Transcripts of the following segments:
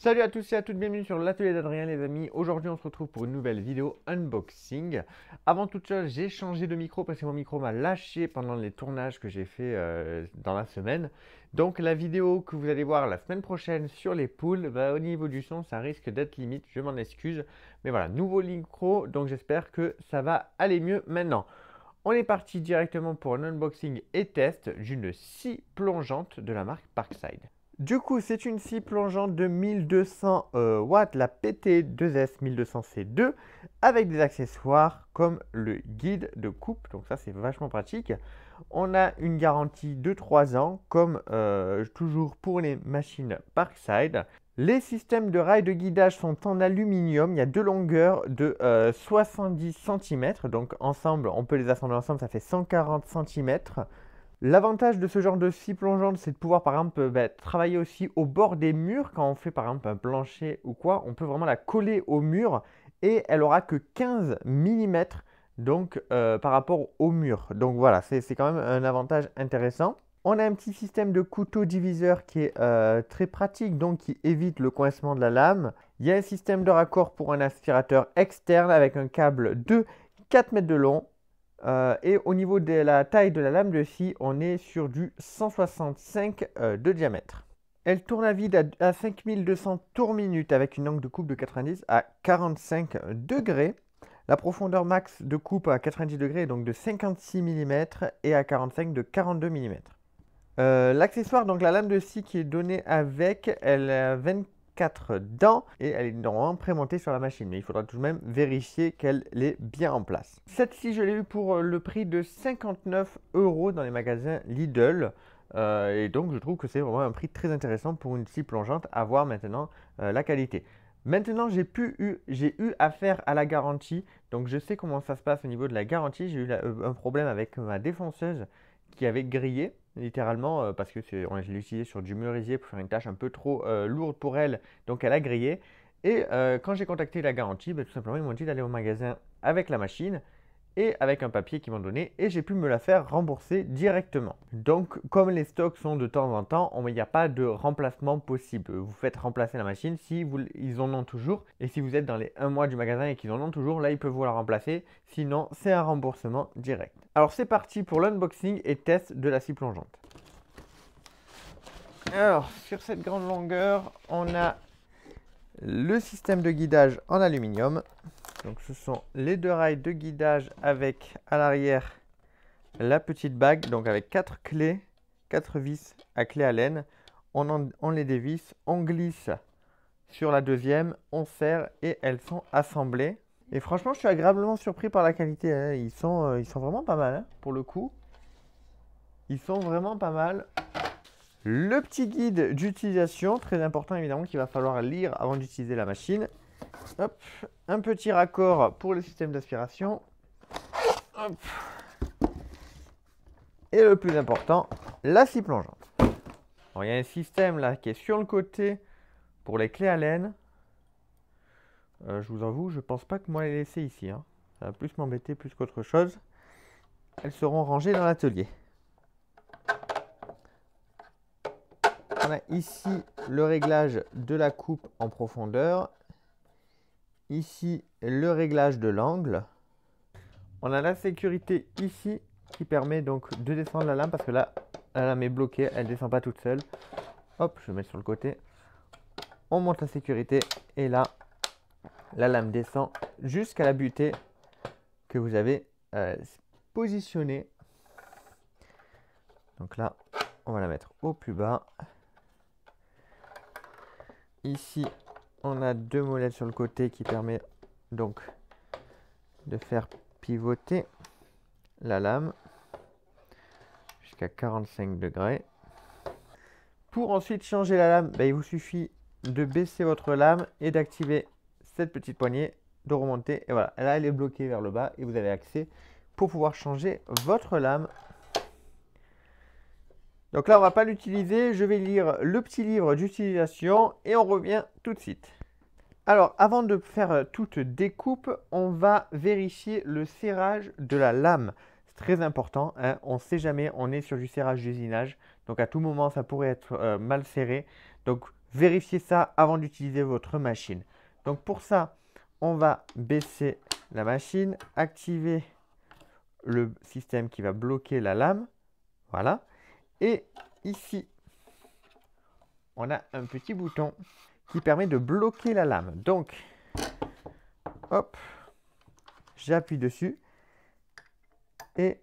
Salut à tous et à toutes, bienvenue sur l'atelier d'Adrien les amis. Aujourd'hui on se retrouve pour une nouvelle vidéo unboxing. Avant toute chose, j'ai changé de micro parce que mon micro m'a lâché pendant les tournages que j'ai fait dans la semaine. Donc la vidéo que vous allez voir la semaine prochaine sur les poules, au niveau du son ça risque d'être limite, je m'en excuse. Mais voilà, nouveau micro, donc j'espère que ça va aller mieux maintenant. On est parti directement pour un unboxing et test d'une scie plongeante de la marque Parkside. Du coup, c'est une scie plongeante de 1200 watts, la PT2S 1200C2, avec des accessoires comme le guide de coupe, donc ça c'est vachement pratique. On a une garantie de 3 ans, comme toujours pour les machines Parkside. Les systèmes de rails de guidage sont en aluminium, il y a deux longueurs de 70 cm, donc ensemble, on peut les assembler ensemble, ça fait 140 cm. L'avantage de ce genre de scie plongeante, c'est de pouvoir par exemple travailler aussi au bord des murs. Quand on fait par exemple un plancher ou quoi, on peut vraiment la coller au mur et elle aura que 15 mm donc, par rapport au mur. Donc voilà, c'est quand même un avantage intéressant. On a un petit système de couteau diviseur qui est très pratique, donc qui évite le coincement de la lame. Il y a un système de raccord pour un aspirateur externe avec un câble de 4 mètres de long. Et au niveau de la taille de la lame de scie, on est sur du 165 de diamètre. Elle tourne à vide à 5200 tours minute avec une angle de coupe de 90 à 45 degrés. La profondeur max de coupe à 90 degrés est donc de 56 mm et à 45 de 42 mm. L'accessoire, donc la lame de scie qui est donnée avec, elle a 24 dents et elle est normalement prémontée sur la machine, mais il faudra tout de même vérifier qu'elle est bien en place. Cette scie, je l'ai eu pour le prix de 59 € dans les magasins Lidl. Et donc je trouve que c'est vraiment un prix très intéressant pour une scie plongeante, à voir maintenant la qualité. Maintenant, j'ai eu affaire à la garantie, donc je sais comment ça se passe au niveau de la garantie. J'ai eu un problème avec ma défonceuse qui avait grillé, littéralement, parce que je l'ai utilisé sur du merisier pour faire une tâche un peu trop lourde pour elle, donc elle a grillé. Et quand j'ai contacté la garantie, tout simplement, ils m'ont dit d'aller au magasin avec la machine et avec un papier qu'ils m'ont donné et j'ai pu me la faire rembourser directement. Donc comme les stocks sont de temps en temps, il n'y a pas de remplacement possible. Vous faites remplacer la machine si ils en ont toujours et si vous êtes dans les 1 mois du magasin et qu'ils en ont toujours, là ils peuvent vous la remplacer. Sinon c'est un remboursement direct. Alors c'est parti pour l'unboxing et test de la scie plongeante. Alors sur cette grande longueur, on a le système de guidage en aluminium. Donc ce sont les deux rails de guidage avec à l'arrière la petite bague, donc avec 4 clés, 4 vis à clé Allen. On les dévisse, on glisse sur la deuxième, on serre et elles sont assemblées. Et franchement, je suis agréablement surpris par la qualité, hein. Ils sont vraiment pas mal, hein, pour le coup. Ils sont vraiment pas mal. Le petit guide d'utilisation, très important évidemment, qu'il va falloir lire avant d'utiliser la machine. Hop, un petit raccord pour le système d'aspiration. Et le plus important, la scie plongeante. Alors, il y a un système là qui est sur le côté pour les clés Allen. Je vous avoue, je pense pas que moi les laisser ici, hein. Ça va plus m'embêter plus qu'autre chose. Elles seront rangées dans l'atelier. On a ici le réglage de la coupe en profondeur. Ici, le réglage de l'angle. On a la sécurité ici qui permet donc de descendre la lame parce que là, la lame est bloquée, elle ne descend pas toute seule. Hop, je vais mettre sur le côté. On monte la sécurité et là, la lame descend jusqu'à la butée que vous avez positionnée. Donc là, on va la mettre au plus bas. Ici, on a deux molettes sur le côté qui permet donc de faire pivoter la lame jusqu'à 45 degrés. Pour ensuite changer la lame, il vous suffit de baisser votre lame et d'activer cette petite poignée, de remonter. Et voilà, là elle est bloquée vers le bas et vous avez accès pour pouvoir changer votre lame. Donc là, on ne va pas l'utiliser. Je vais lire le petit livre d'utilisation et on revient tout de suite. Alors, avant de faire toute découpe, on va vérifier le serrage de la lame. C'est très important, hein. On ne sait jamais, on est sur du serrage d'usinage. Donc, à tout moment, ça pourrait être mal serré. Donc, vérifiez ça avant d'utiliser votre machine. Donc pour ça, on va baisser la machine, activer le système qui va bloquer la lame. Voilà. Et ici, on a un petit bouton qui permet de bloquer la lame. Donc, hop, j'appuie dessus et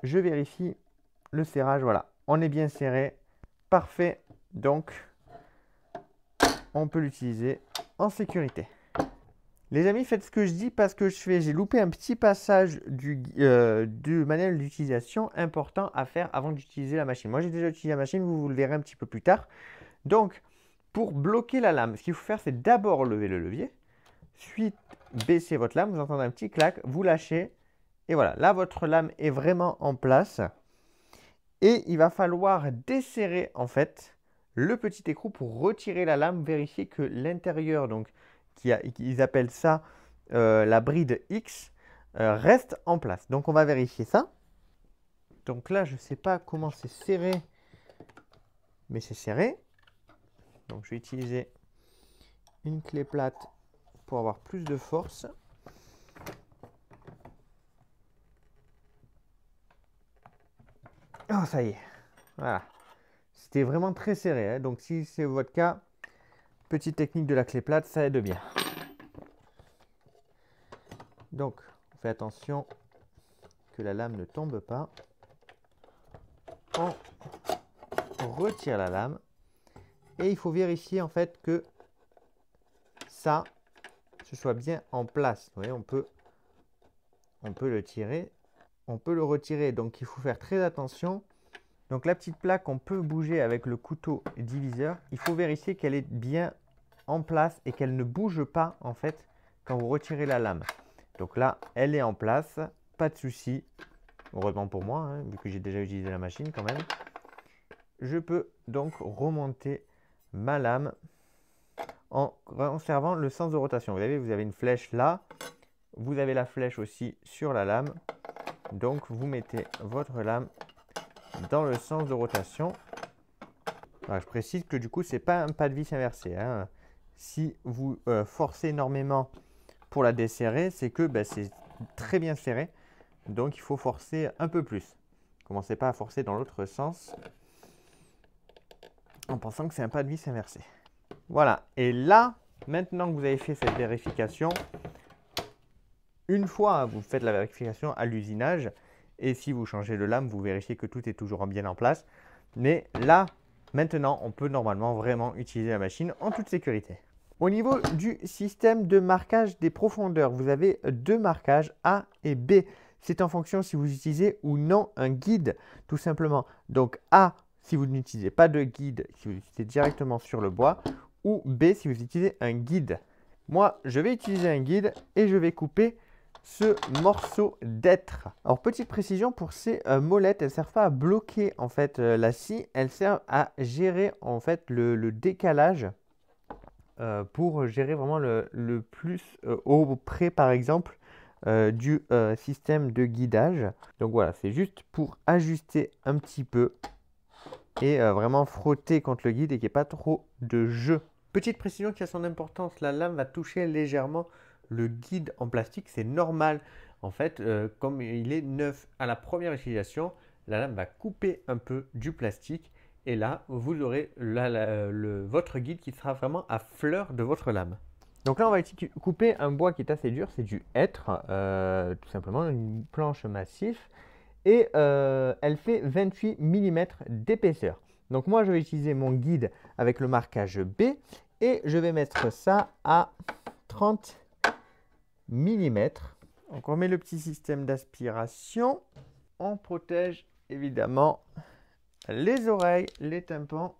je vérifie le serrage. Voilà, on est bien serré. Parfait. Donc, on peut l'utiliser en sécurité. Les amis, faites ce que je dis parce que j'ai loupé un petit passage du manuel d'utilisation important à faire avant d'utiliser la machine. Moi, j'ai déjà utilisé la machine, vous le verrez un petit peu plus tard. Donc, pour bloquer la lame, ce qu'il faut faire, c'est d'abord lever le levier, ensuite baisser votre lame, vous entendez un petit clac, vous lâchez, et voilà, là, votre lame est vraiment en place. Et il va falloir desserrer, en fait, le petit écrou pour retirer la lame, vérifier que l'intérieur, donc, ils appellent ça la bride X, reste en place. Donc, on va vérifier ça. Donc là, je ne sais pas comment c'est serré, mais c'est serré. Donc, je vais utiliser une clé plate pour avoir plus de force. Oh, ça y est. Voilà. C'était vraiment très serré, hein. Donc, si c'est votre cas, petite technique de la clé plate, ça aide bien. Donc, on fait attention que la lame ne tombe pas. On retire la lame. Et il faut vérifier en fait que ça, ce soit bien en place. Vous voyez, on peut le tirer. On peut le retirer. Donc, il faut faire très attention. Donc, la petite plaque, on peut bouger avec le couteau diviseur. Il faut vérifier qu'elle est bien en place et qu'elle ne bouge pas en fait quand vous retirez la lame. Donc là, elle est en place. Pas de souci. Heureusement pour moi, hein, vu que j'ai déjà utilisé la machine quand même. Je peux donc remonter ma lame en conservant le sens de rotation. Vous avez une flèche là. Vous avez la flèche aussi sur la lame. Donc, vous mettez votre lame dans le sens de rotation. Alors, je précise que du coup, ce n'est pas un pas de vis inversé, hein. Si vous forcez énormément pour la desserrer, c'est que c'est très bien serré. Donc, il faut forcer un peu plus. Commencez pas à forcer dans l'autre sens en pensant que c'est un pas de vis inversé. Voilà. Et là, maintenant que vous avez fait cette vérification, une fois vous faites la vérification à l'usinage, et si vous changez de lame, vous vérifiez que tout est toujours bien en place. Mais là, maintenant, on peut normalement vraiment utiliser la machine en toute sécurité. Au niveau du système de marquage des profondeurs, vous avez deux marquages A et B. C'est en fonction si vous utilisez ou non un guide, tout simplement. Donc A, si vous n'utilisez pas de guide, si vous utilisez directement sur le bois, ou B, si vous utilisez un guide. Moi, je vais utiliser un guide et je vais couper ce morceau d'être. Alors, petite précision pour ces molettes, elles ne servent pas à bloquer en fait la scie, elles servent à gérer en fait le décalage pour gérer vraiment le plus auprès par exemple du système de guidage. Donc voilà, c'est juste pour ajuster un petit peu et vraiment frotter contre le guide et qu'il n'y ait pas trop de jeu. Petite précision qui a son importance, la lame va toucher légèrement le guide en plastique, c'est normal. En fait, comme il est neuf à la première utilisation, la lame va couper un peu du plastique et là, vous aurez votre guide qui sera vraiment à fleur de votre lame. Donc là, on va couper un bois qui est assez dur, c'est du hêtre, tout simplement, une planche massive. Et elle fait 28 mm d'épaisseur. Donc moi, je vais utiliser mon guide avec le marquage B et je vais mettre ça à 30 mm. Donc on met le petit système d'aspiration. On protège évidemment les oreilles, les tympans.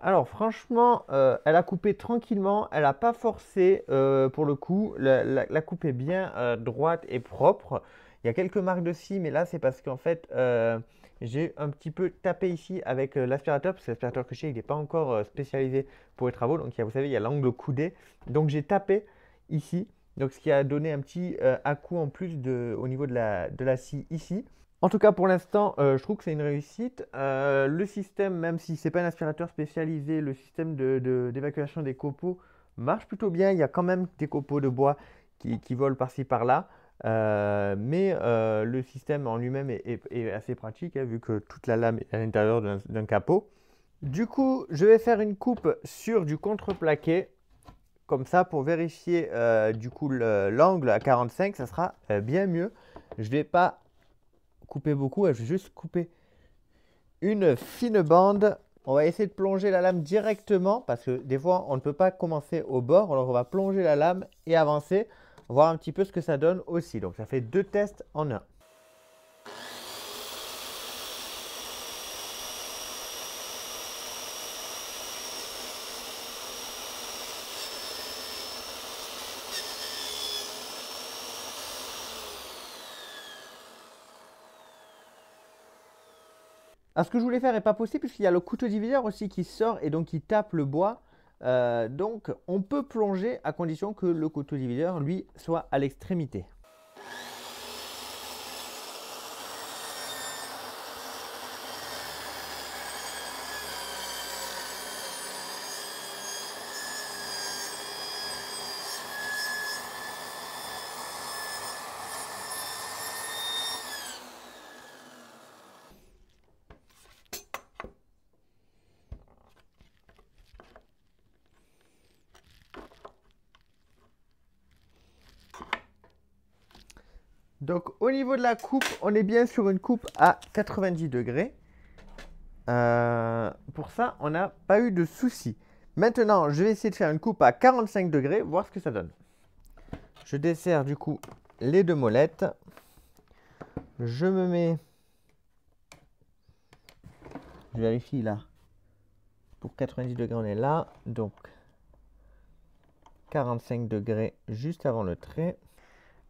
Alors franchement, elle a coupé tranquillement, elle n'a pas forcé pour le coup. La coupe est bien droite et propre. Il y a quelques marques de scie, mais là c'est parce qu'en fait j'ai un petit peu tapé ici avec l'aspirateur, parce que l'aspirateur que j'ai il n'est pas encore spécialisé pour les travaux. Donc vous savez, il y a l'angle coudé. Donc j'ai tapé ici, donc ce qui a donné un petit à-coup en plus au niveau de la scie ici. En tout cas, pour l'instant, je trouve que c'est une réussite. Le système, même si c'est pas un aspirateur spécialisé, le système d'évacuation des copeaux marche plutôt bien. Il y a quand même des copeaux de bois qui volent par-ci par-là. Mais le système en lui-même est assez pratique, hein, vu que toute la lame est à l'intérieur d'un capot. Du coup, je vais faire une coupe sur du contreplaqué. Comme ça, pour vérifier du coup l'angle à 45, ça sera bien mieux. Je vais pas couper beaucoup, je vais juste couper une fine bande. On va essayer de plonger la lame directement parce que des fois on ne peut pas commencer au bord, alors on va plonger la lame et avancer, voir un petit peu ce que ça donne aussi. Donc ça fait 2 tests en un. Alors, ce que je voulais faire n'est pas possible puisqu'il y a le couteau diviseur aussi qui sort et donc qui tape le bois. Donc on peut plonger à condition que le couteau diviseur lui soit à l'extrémité. Donc au niveau de la coupe, on est bien sur une coupe à 90 degrés. Pour ça, on n'a pas eu de soucis. Maintenant, je vais essayer de faire une coupe à 45 degrés, voir ce que ça donne. Je desserre du coup les 2 molettes. Je me mets... Je vérifie là. Pour 90 degrés, on est là. Donc 45 degrés juste avant le trait.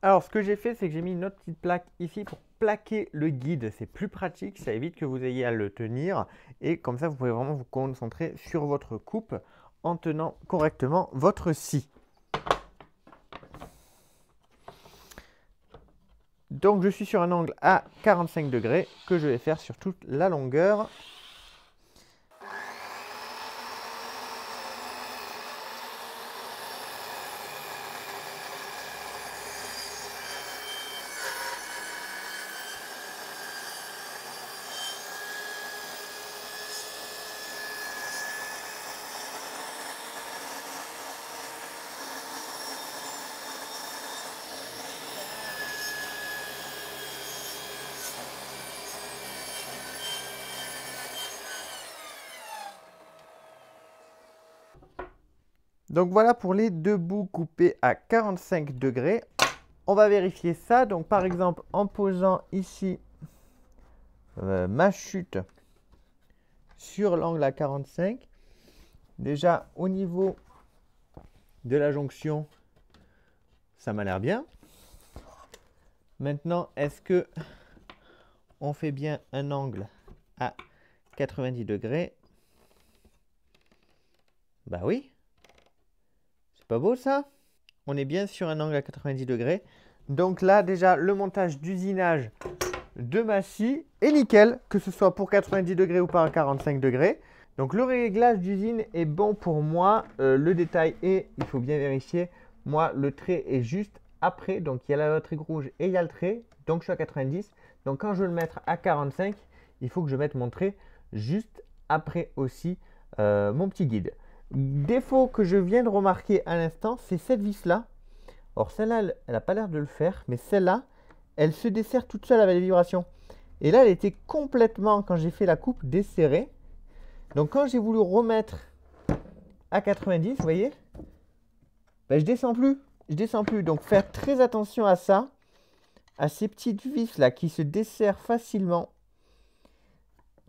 Alors, ce que j'ai fait, c'est que j'ai mis une autre petite plaque ici pour plaquer le guide. C'est plus pratique, ça évite que vous ayez à le tenir. Et comme ça, vous pouvez vraiment vous concentrer sur votre coupe en tenant correctement votre scie. Donc, je suis sur un angle à 45 degrés que je vais faire sur toute la longueur. Donc voilà pour les 2 bouts coupés à 45 degrés. On va vérifier ça. Donc par exemple en posant ici ma chute sur l'angle à 45. Déjà au niveau de la jonction, ça m'a l'air bien. Maintenant, est-ce que on fait bien un angle à 90 degrés? Bah oui. C'est pas beau ça? On est bien sur un angle à 90 degrés. Donc là, déjà, le montage d'usinage de ma scie est nickel, que ce soit pour 90 degrés ou par 45 degrés. Donc le réglage d'usine est bon pour moi. Le détail est, il faut bien vérifier, moi le trait est juste après. Donc il y a la trait rouge et il y a le trait. Donc je suis à 90. Donc quand je veux le mettre à 45, il faut que je mette mon trait juste après aussi mon petit guide. Défaut que je viens de remarquer à l'instant, c'est cette vis là. Or celle-là, elle n'a pas l'air de le faire, mais celle-là, elle se dessert toute seule avec les vibrations. Et là, elle était complètement, quand j'ai fait la coupe, desserrée. Donc quand j'ai voulu remettre à 90, vous voyez, ben, je descends plus. Je descends plus. Donc faire très attention à ça, à ces petites vis là qui se desserrent facilement,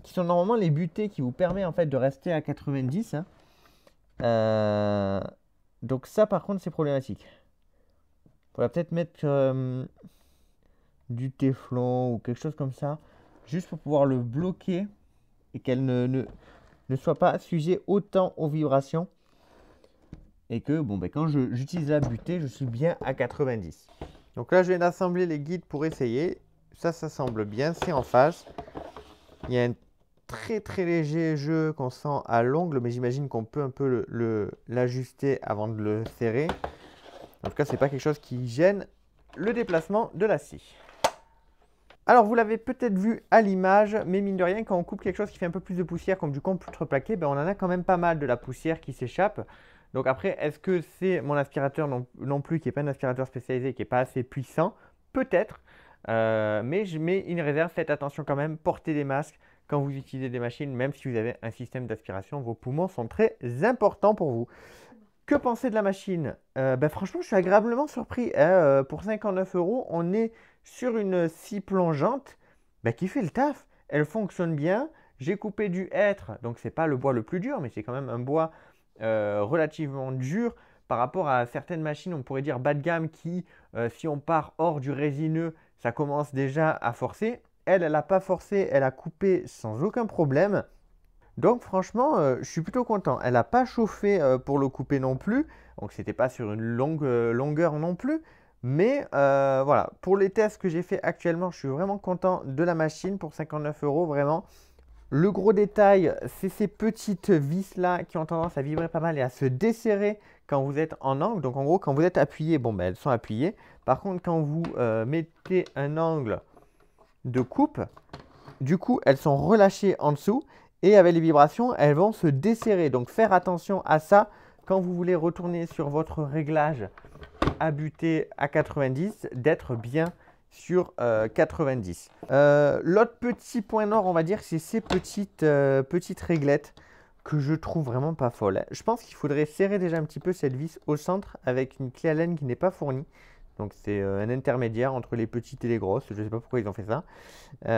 qui sont normalement les butées qui vous permet en fait de rester à 90. Hein. Donc ça par contre c'est problématique. Faudrait peut-être mettre du téflon ou quelque chose comme ça, juste pour pouvoir le bloquer et qu'elle ne soit pas sujet autant aux vibrations. Et que bon, ben, quand j'utilise la butée, je suis bien à 90. Donc là, je viens d'assembler les guides pour essayer. Ça s'assemble bien, c'est en face. Il y a un très très léger jeu qu'on sent à l'ongle, mais j'imagine qu'on peut un peu l'ajuster avant de le serrer. En tout cas, c'est pas quelque chose qui gêne le déplacement de la scie. Alors, vous l'avez peut-être vu à l'image, mais mine de rien, quand on coupe quelque chose qui fait un peu plus de poussière, comme du contreplaqué, ben on en a quand même pas mal de la poussière qui s'échappe. Donc après, est-ce que c'est mon aspirateur non plus, qui n'est pas un aspirateur spécialisé, qui n'est pas assez puissant? Peut-être, mais je mets une réserve. Faites attention quand même, portez des masques quand vous utilisez des machines, même si vous avez un système d'aspiration. Vos poumons sont très importants pour vous. Que penser de la machine? Ben franchement, je suis agréablement surpris. Hein. Pour 59 €, on est sur une scie plongeante ben, qui fait le taf. Elle fonctionne bien. J'ai coupé du hêtre, donc c'est pas le bois le plus dur, mais c'est quand même un bois relativement dur par rapport à certaines machines, on pourrait dire bas de gamme, qui, si on part hors du résineux, ça commence déjà à forcer. Elle n'a pas forcé, elle a coupé sans aucun problème. Donc franchement, je suis plutôt content. Elle n'a pas chauffé pour le couper non plus. Donc c'était pas sur une longue longueur non plus. Mais voilà, pour les tests que j'ai fait actuellement, je suis vraiment content de la machine pour 59 € vraiment. Le gros détail, c'est ces petites vis là qui ont tendance à vibrer pas mal et à se desserrer quand vous êtes en angle. Donc en gros, quand vous êtes appuyé, bon ben elles sont appuyées. Par contre, quand vous mettez un angle de coupe, du coup elles sont relâchées en dessous. Et avec les vibrations, elles vont se desserrer. Donc, faire attention à ça quand vous voulez retourner sur votre réglage à butée à 90, d'être bien sur 90. L'autre petit point noir, on va dire, c'est ces petites réglettes que je trouve vraiment pas folles. Je pense qu'il faudrait serrer déjà un petit peu cette vis au centre avec une clé Allen qui n'est pas fournie. Donc c'est un intermédiaire entre les petites et les grosses. Je ne sais pas pourquoi ils ont fait ça,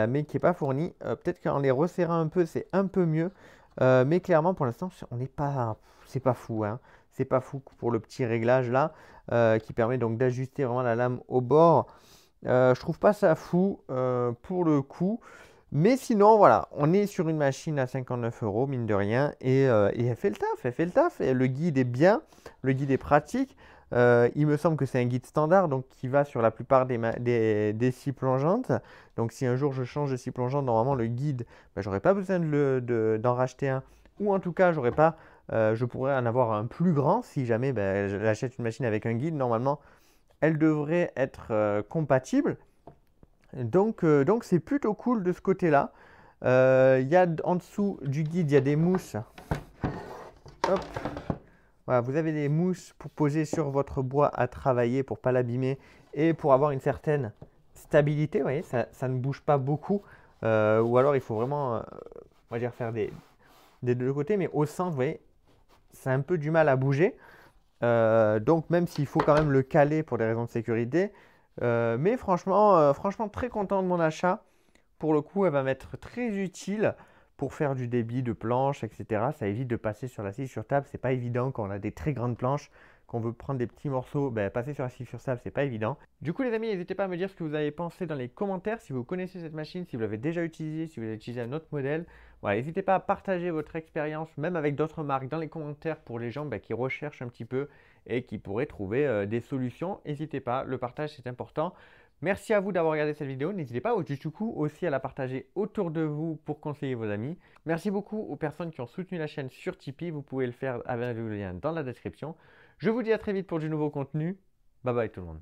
mais qui n'est pas fourni. Peut-être qu'en les resserrant un peu, c'est un peu mieux. Mais clairement, pour l'instant, c'est pas fou. Hein. C'est pas fou pour le petit réglage là, qui permet donc d'ajuster vraiment la lame au bord. Je trouve pas ça fou pour le coup. Mais sinon, voilà, on est sur une machine à 59 €, mine de rien, et elle fait le taf, elle fait le taf. Et le guide est bien, le guide est pratique. Il me semble que c'est un guide standard, donc qui va sur la plupart des scies plongeantes. Donc si un jour je change de scie plongeante, normalement le guide, ben, j'aurais pas besoin d'en racheter un. Ou en tout cas, je pourrais en avoir un plus grand si jamais ben, j'achète une machine avec un guide. Normalement, elle devrait être compatible. Donc c'est plutôt cool de ce côté-là. Il y a en dessous du guide, il y a des mousses. Hop. Voilà, vous avez des mousses pour poser sur votre bois à travailler pour ne pas l'abîmer et pour avoir une certaine stabilité. Vous voyez, ça ne bouge pas beaucoup. Ou alors il faut vraiment on va dire faire des deux côtés. Mais au centre, vous voyez, c'est un peu du mal à bouger. Donc même s'il faut quand même le caler pour des raisons de sécurité. Mais franchement, très content de mon achat. Pour le coup, elle va m'être très utile pour faire du débit de planches, etc. Ça évite de passer sur la scie sur table. C'est pas évident quand on a des très grandes planches, qu'on veut prendre des petits morceaux. Ben, passer sur la scie sur table, c'est pas évident. Du coup, les amis, n'hésitez pas à me dire ce que vous avez pensé dans les commentaires. Si vous connaissez cette machine, si vous l'avez déjà utilisée, si vous avez utilisé un autre modèle. Voilà, n'hésitez pas à partager votre expérience, même avec d'autres marques, dans les commentaires pour les gens ben, qui recherchent un petit peu et qui pourraient trouver des solutions. N'hésitez pas, le partage c'est important. Merci à vous d'avoir regardé cette vidéo. N'hésitez pas du coup aussi à la partager autour de vous pour conseiller vos amis. Merci beaucoup aux personnes qui ont soutenu la chaîne sur Tipeee. Vous pouvez le faire avec le lien dans la description. Je vous dis à très vite pour du nouveau contenu. Bye bye tout le monde.